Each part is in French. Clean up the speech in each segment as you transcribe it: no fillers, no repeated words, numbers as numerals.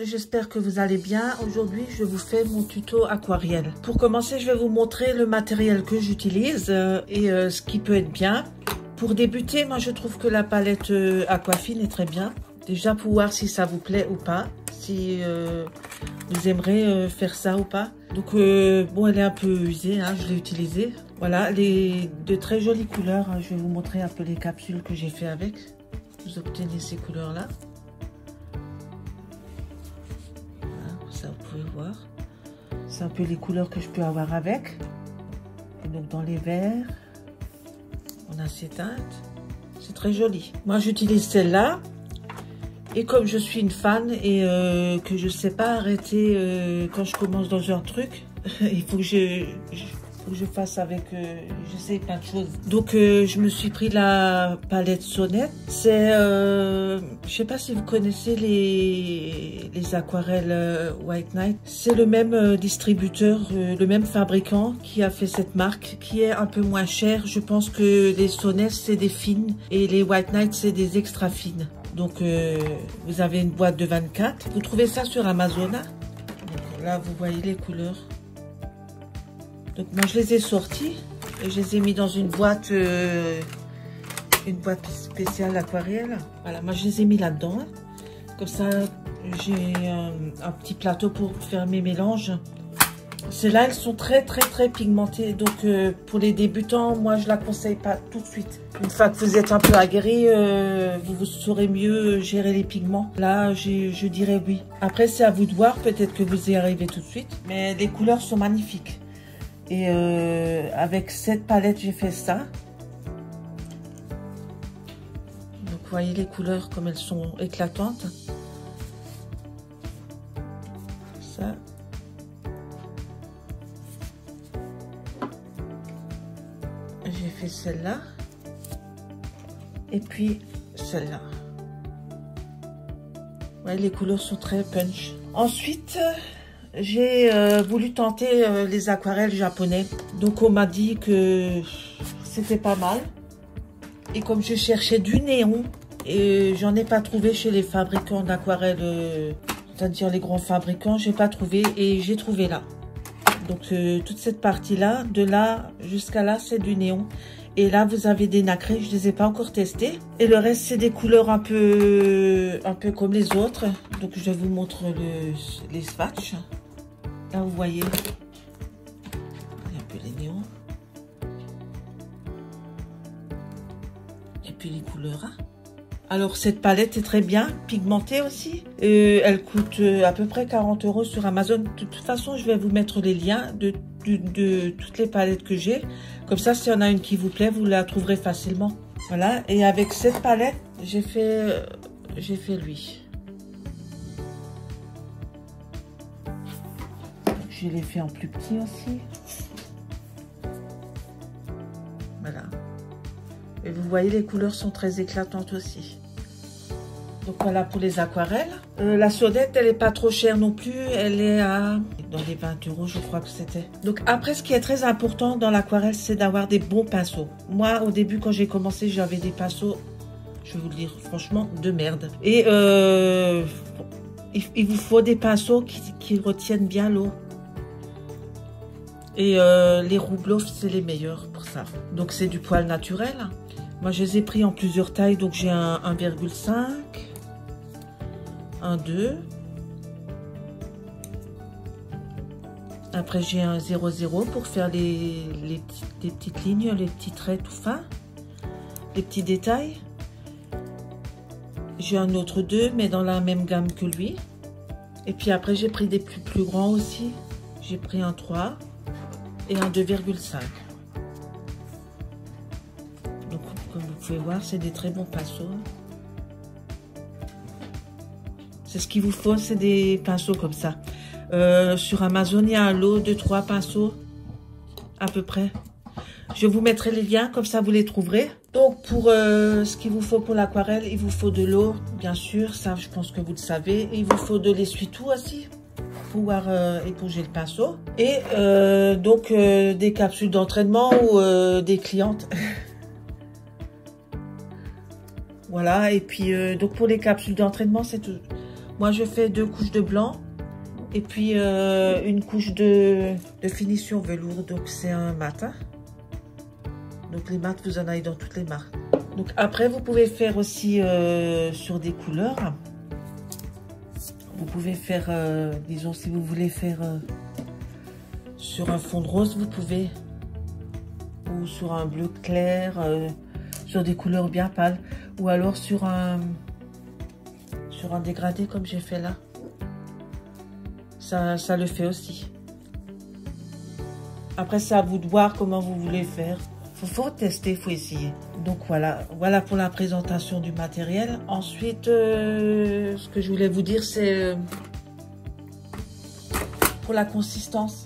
J'espère que vous allez bien. Aujourd'hui, je vous fais mon tuto aquarelle. Pour commencer, je vais vous montrer le matériel que j'utilise et ce qui peut être bien. Pour débuter, moi, je trouve que la palette Aquafine est très bien. Déjà, pour voir si ça vous plaît ou pas. Si vous aimerez faire ça ou pas. Donc, bon, elle est un peu usée, hein, je l'ai utilisée. Voilà, de très jolies couleurs. Hein. Je vais vous montrer un peu les capsules que j'ai fait avec. Vous obtenez ces couleurs-là. Ça, vous pouvez voir. C'est un peu les couleurs que je peux avoir avec. Et donc dans les verts, on a ces teintes. C'est très joli. Moi, j'utilise celle-là. Et comme je suis une fan et que je ne sais pas arrêter quand je commence dans un truc, il faut que je fasse avec, je sais plein de choses. Donc je me suis pris la palette Sonnette. C'est, je sais pas si vous connaissez les aquarelles White Knight. C'est le même distributeur, le même fabricant qui a fait cette marque, qui est un peu moins cher. Je pense que les Sonnette c'est des fines et les White Knight c'est des extra fines. Donc vous avez une boîte de 24. Vous trouvez ça sur Amazon. Donc, là vous voyez les couleurs. Donc moi je les ai sortis et je les ai mis dans une boîte spéciale aquarelle. Voilà, moi je les ai mis là-dedans. Hein. Comme ça j'ai un petit plateau pour faire mes mélanges. Celles-là elles sont très pigmentées. Donc pour les débutants, moi je la conseille pas tout de suite. Une fois que vous êtes un peu aguerri, vous saurez mieux gérer les pigments. Là je dirais oui. Après c'est à vous de voir, peut-être que vous y arrivez tout de suite. Mais les couleurs sont magnifiques. Et avec cette palette, j'ai fait ça. Donc, vous voyez les couleurs comme elles sont éclatantes. Ça. J'ai fait celle-là. Et puis celle-là. Ouais, les couleurs sont très punch. Ensuite... j'ai voulu tenter les aquarelles japonais. Donc on m'a dit que c'était pas mal. Et comme je cherchais du néon, et j'en ai pas trouvé chez les fabricants d'aquarelles, c'est-à-dire les grands fabricants, j'ai pas trouvé et j'ai trouvé là. Donc toute cette partie-là, de là jusqu'à là, c'est du néon. Et là, vous avez des nacrés, je les ai pas encore testés. Et le reste, c'est des couleurs un peu comme les autres. Donc je vous montre les swatchs. Là, vous voyez, il y a un peu les néons. Et puis les couleurs. Hein. Alors, cette palette est très bien, pigmentée aussi. Elle coûte à peu près 40 € sur Amazon. De toute façon, je vais vous mettre les liens de toutes les palettes que j'ai. Comme ça, s'il y en a une qui vous plaît, vous la trouverez facilement. Voilà, et avec cette palette, j'ai fait lui. Je l'ai fait en plus petit aussi. Voilà. Et vous voyez, les couleurs sont très éclatantes aussi. Donc voilà pour les aquarelles. La Sonnette, elle n'est pas trop chère non plus. Elle est dans les 20 €, je crois que c'était. Donc après, ce qui est très important dans l'aquarelle, c'est d'avoir des bons pinceaux. Moi, au début, quand j'ai commencé, j'avais des pinceaux, je vais vous le dire franchement, de merde. Et il vous faut des pinceaux qui retiennent bien l'eau. Et les Roubloff, c'est les meilleurs pour ça. Donc c'est du poil naturel. Moi je les ai pris en plusieurs tailles. Donc j'ai un 1,5, un 2. Après j'ai un 0,0 pour faire les petites lignes, les petits traits tout fins. Les petits détails. J'ai un autre 2 mais dans la même gamme que lui. Et puis après j'ai pris des plus grands aussi. J'ai pris un 3. Et un 2,5. Donc comme vous pouvez voir, c'est des très bons pinceaux. C'est ce qu'il vous faut, c'est des pinceaux comme ça. Sur Amazon, il y a un lot de 3 pinceaux à peu près. Je vous mettrai les liens, comme ça vous les trouverez. Donc pour ce qu'il vous faut pour l'aquarelle, il vous faut de l'eau, bien sûr, ça je pense que vous le savez. Et il vous faut de l'essuie-tout aussi. pouvoir éponger le pinceau. Et donc des capsules d'entraînement ou des clientes. Voilà, et puis donc pour les capsules d'entraînement, c'est tout. Moi, je fais 2 couches de blanc et puis une couche de finition velours. Donc c'est un mat. Hein. Donc les mats, vous en avez dans toutes les marques. Donc après, vous pouvez faire aussi sur des couleurs. Vous pouvez faire, disons, si vous voulez faire sur un fond de rose, vous pouvez. Ou sur un bleu clair, sur des couleurs bien pâles. Ou alors sur un dégradé comme j'ai fait là. Ça le fait aussi. Après, c'est à vous de voir comment vous voulez faire. Faut tester, faut essayer. Donc voilà pour la présentation du matériel. Ensuite, ce que je voulais vous dire, c'est pour la consistance.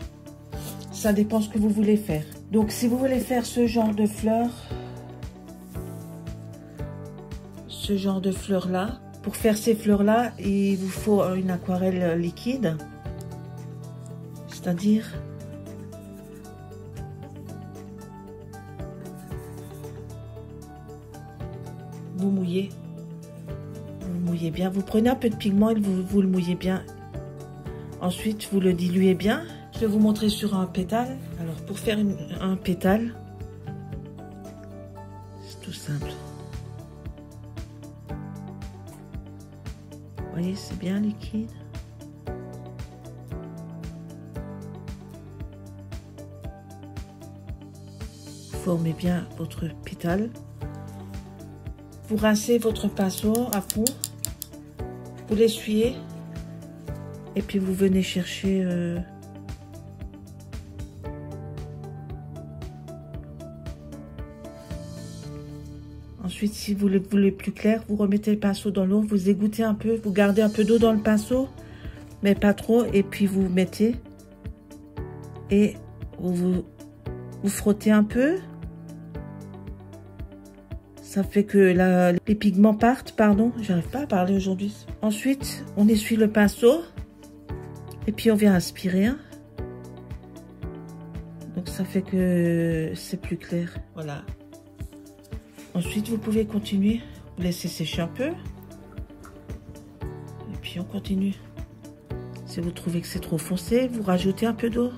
Ça dépend ce que vous voulez faire. Donc si vous voulez faire ce genre de fleurs là, pour faire ces fleurs là, il vous faut une aquarelle liquide, c'est-à-dire vous mouillez bien, vous prenez un peu de pigment et vous le mouillez bien. Ensuite vous le diluez bien. Je vais vous montrer sur un pétale. Alors pour faire un pétale, c'est tout simple. Vous voyez, c'est bien liquide. Vous formez bien votre pétale. Vous rincez votre pinceau à fond. Vous l'essuyez. Et puis vous venez chercher... Ensuite, si vous le voulez plus clair, vous remettez le pinceau dans l'eau, vous égouttez un peu, vous gardez un peu d'eau dans le pinceau, mais pas trop, et puis vous mettez et vous frottez un peu. Ça fait que les pigments partent, pardon, j'arrive pas à parler aujourd'hui. Ensuite, on essuie le pinceau et puis on vient aspirer. Hein. Donc ça fait que c'est plus clair. Voilà. Ensuite, vous pouvez continuer, vous laissez sécher un peu. Et puis, on continue. Si vous trouvez que c'est trop foncé, vous rajoutez un peu d'eau.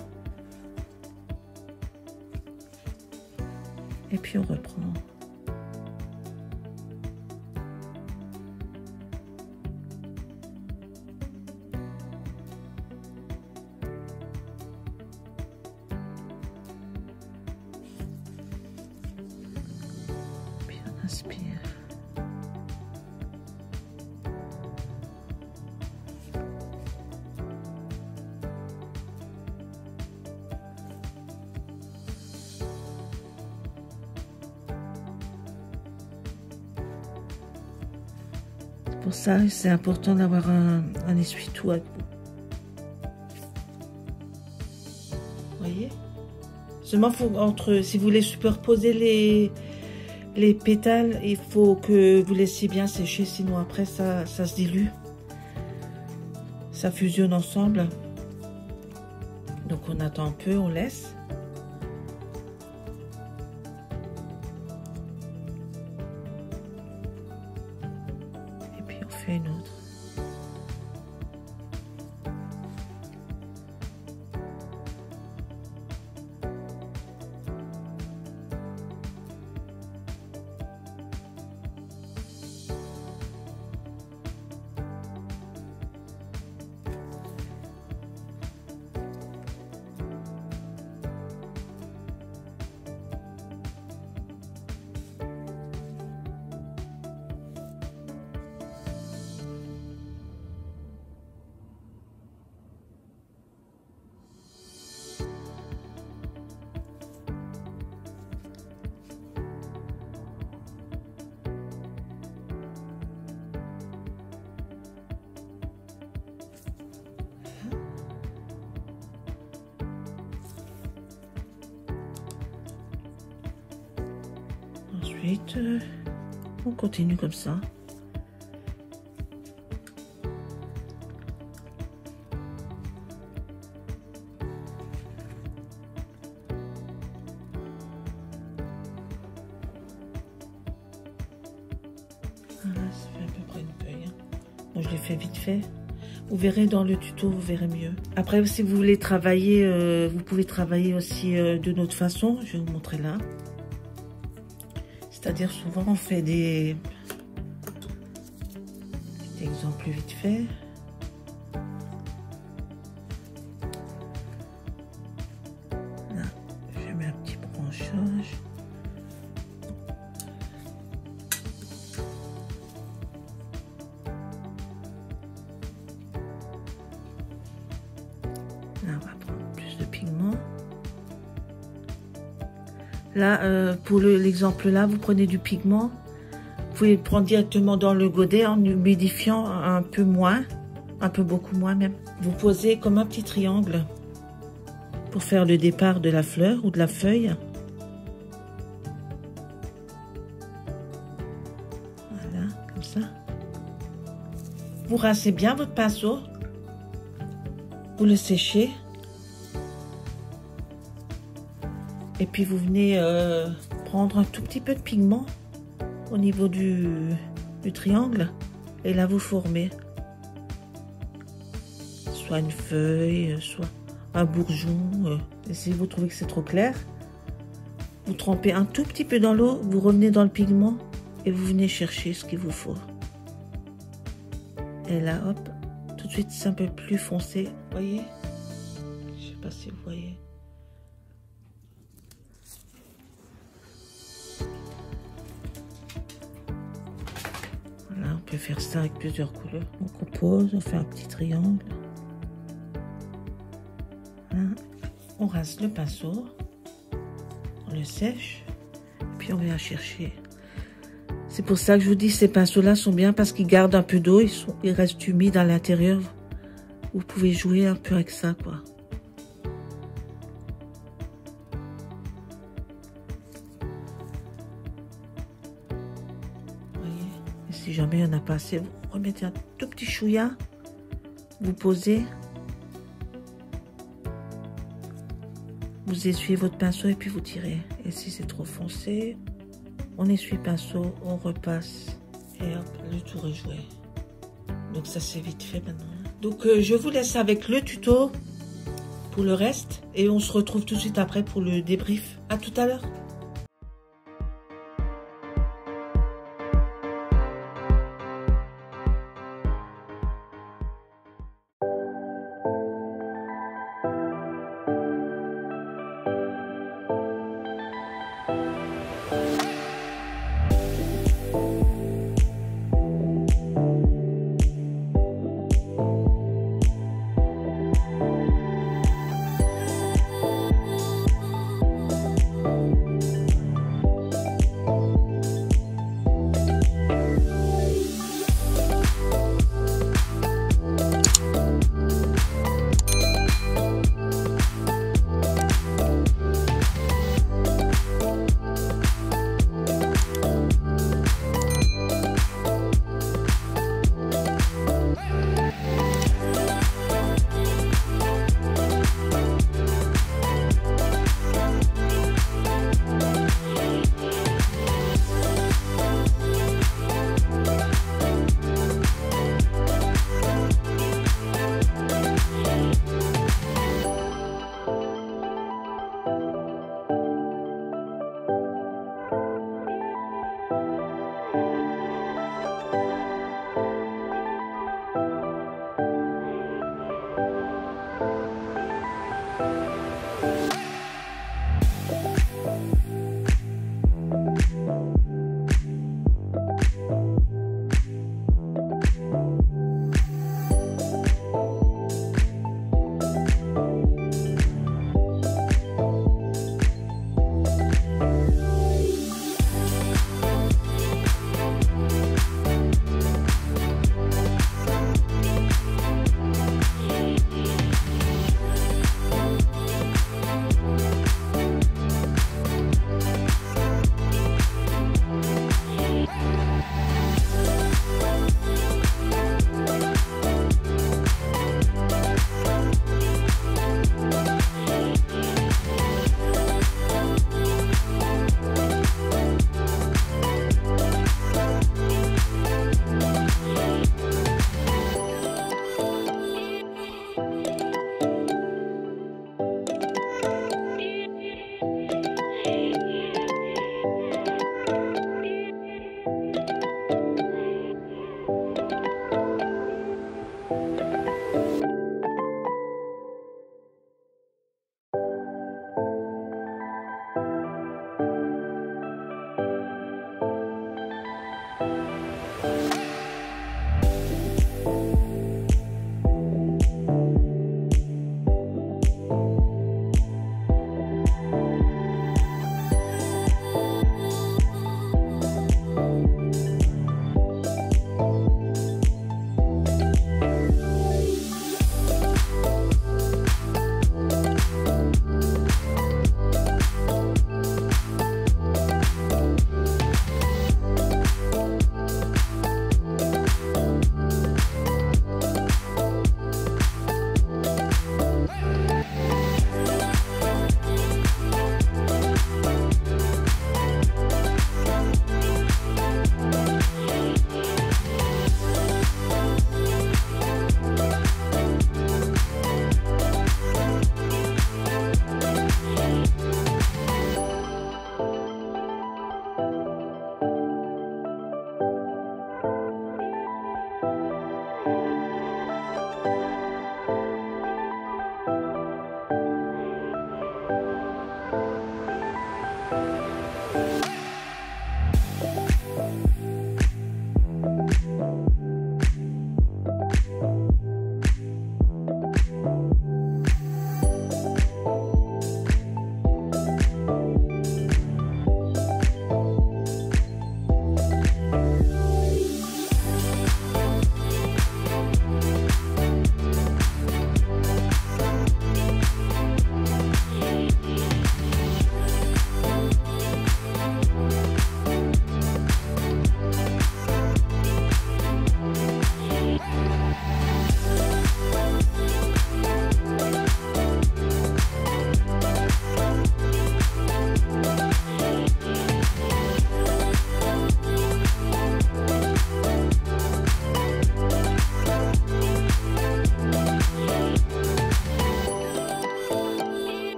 Et puis, on reprend. Inspire. Pour ça, c'est important d'avoir un essuie-tout à vous. Voyez? Seulement, si vous voulez superposer les pétales, il faut que vous laissiez bien sécher, sinon après ça se dilue. Ça fusionne ensemble. Donc on attend un peu, on laisse. Et puis on fait une autre. Ensuite, on continue comme ça. Voilà, ça fait à peu près une feuille. Bon, je l'ai fait vite fait. Vous verrez dans le tuto, vous verrez mieux. Après, si vous voulez travailler, vous pouvez travailler aussi d'une autre façon. Je vais vous montrer là. C'est-à-dire, souvent, on fait des exemples vite fait. Là, je mets un petit branchage. Là, on va prendre plus de pigments. Là, pour l'exemple là, vous prenez du pigment. Vous pouvez le prendre directement dans le godet en humidifiant un peu moins, un peu beaucoup moins même. Vous posez comme un petit triangle pour faire le départ de la fleur ou de la feuille. Voilà, comme ça. Vous rincez bien votre pinceau. Vous le séchez. Et puis vous venez prendre un tout petit peu de pigment au niveau du triangle. Et là vous formez soit une feuille, soit un bourgeon. Et si vous trouvez que c'est trop clair, vous trempez un tout petit peu dans l'eau, vous revenez dans le pigment et vous venez chercher ce qu'il vous faut. Et là hop, tout de suite c'est un peu plus foncé. Vous voyez? Je sais pas si vous voyez. Voilà, on peut faire ça avec plusieurs couleurs. On compose, on fait un petit triangle. Voilà. On rince le pinceau, on le sèche, puis on vient chercher. C'est pour ça que je vous dis, ces pinceaux-là sont bien parce qu'ils gardent un peu d'eau, ils restent humides à l'intérieur. Vous pouvez jouer un peu avec ça, quoi. Et si jamais il n'y en a pas assez, vous remettez un tout petit chouïa, vous posez, vous essuyez votre pinceau et puis vous tirez. Et si c'est trop foncé, on essuie le pinceau, on repasse et hop, le tour est joué. Donc ça c'est vite fait maintenant. Donc je vous laisse avec le tuto pour le reste et on se retrouve tout de suite après pour le débrief. À tout à l'heure.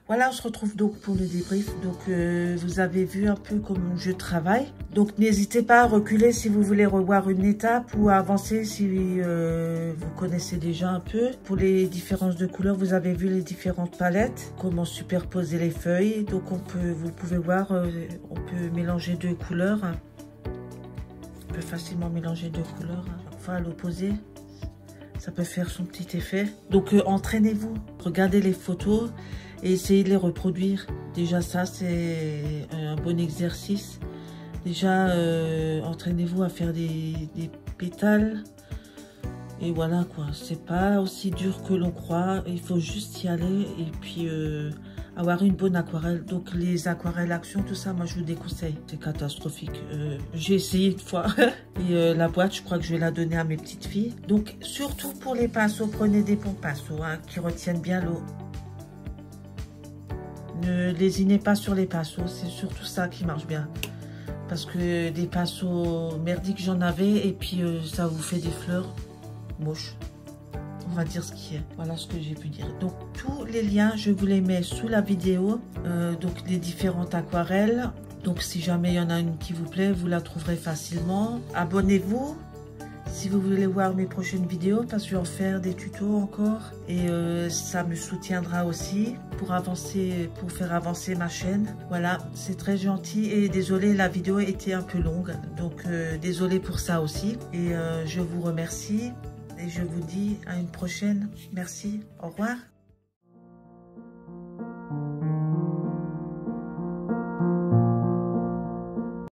Voilà, on se retrouve donc pour le débrief. Donc, vous avez vu un peu comment je travaille. Donc, n'hésitez pas à reculer si vous voulez revoir une étape ou à avancer si vous connaissez déjà un peu. Pour les différences de couleurs, vous avez vu les différentes palettes, comment superposer les feuilles. Donc, vous pouvez voir, on peut mélanger deux couleurs. On peut facilement mélanger deux couleurs, chaque fois à l'opposé. Ça peut faire son petit effet. Donc, entraînez-vous, regardez les photos et essayez de les reproduire. Déjà, ça, c'est un bon exercice. Déjà, entraînez-vous à faire des pétales. Et voilà, quoi. C'est pas aussi dur que l'on croit. Il faut juste y aller et puis avoir une bonne aquarelle. Donc, les aquarelles action, tout ça, moi, je vous déconseille. C'est catastrophique. J'ai essayé une fois. Et la boîte, je crois que je vais la donner à mes petites filles. Donc, surtout pour les pinceaux, prenez des bons pinceaux hein, qui retiennent bien l'eau. Ne lésinez pas sur les pinceaux. C'est surtout ça qui marche bien. Parce que des pinceaux merdiques, j'en avais. Et puis, ça vous fait des fleurs moches. On va dire ce qui est. Voilà ce que j'ai pu dire. Donc, tous les liens, je vous les mets sous la vidéo. Donc, les différentes aquarelles. Donc, si jamais il y en a une qui vous plaît, vous la trouverez facilement. Abonnez-vous si vous voulez voir mes prochaines vidéos parce que je vais en faire des tutos encore. Et ça me soutiendra aussi pour avancer, pour faire avancer ma chaîne. Voilà, c'est très gentil. Et désolé, la vidéo était un peu longue. Donc, désolé pour ça aussi. Et je vous remercie. Et je vous dis à une prochaine. Merci. Au revoir.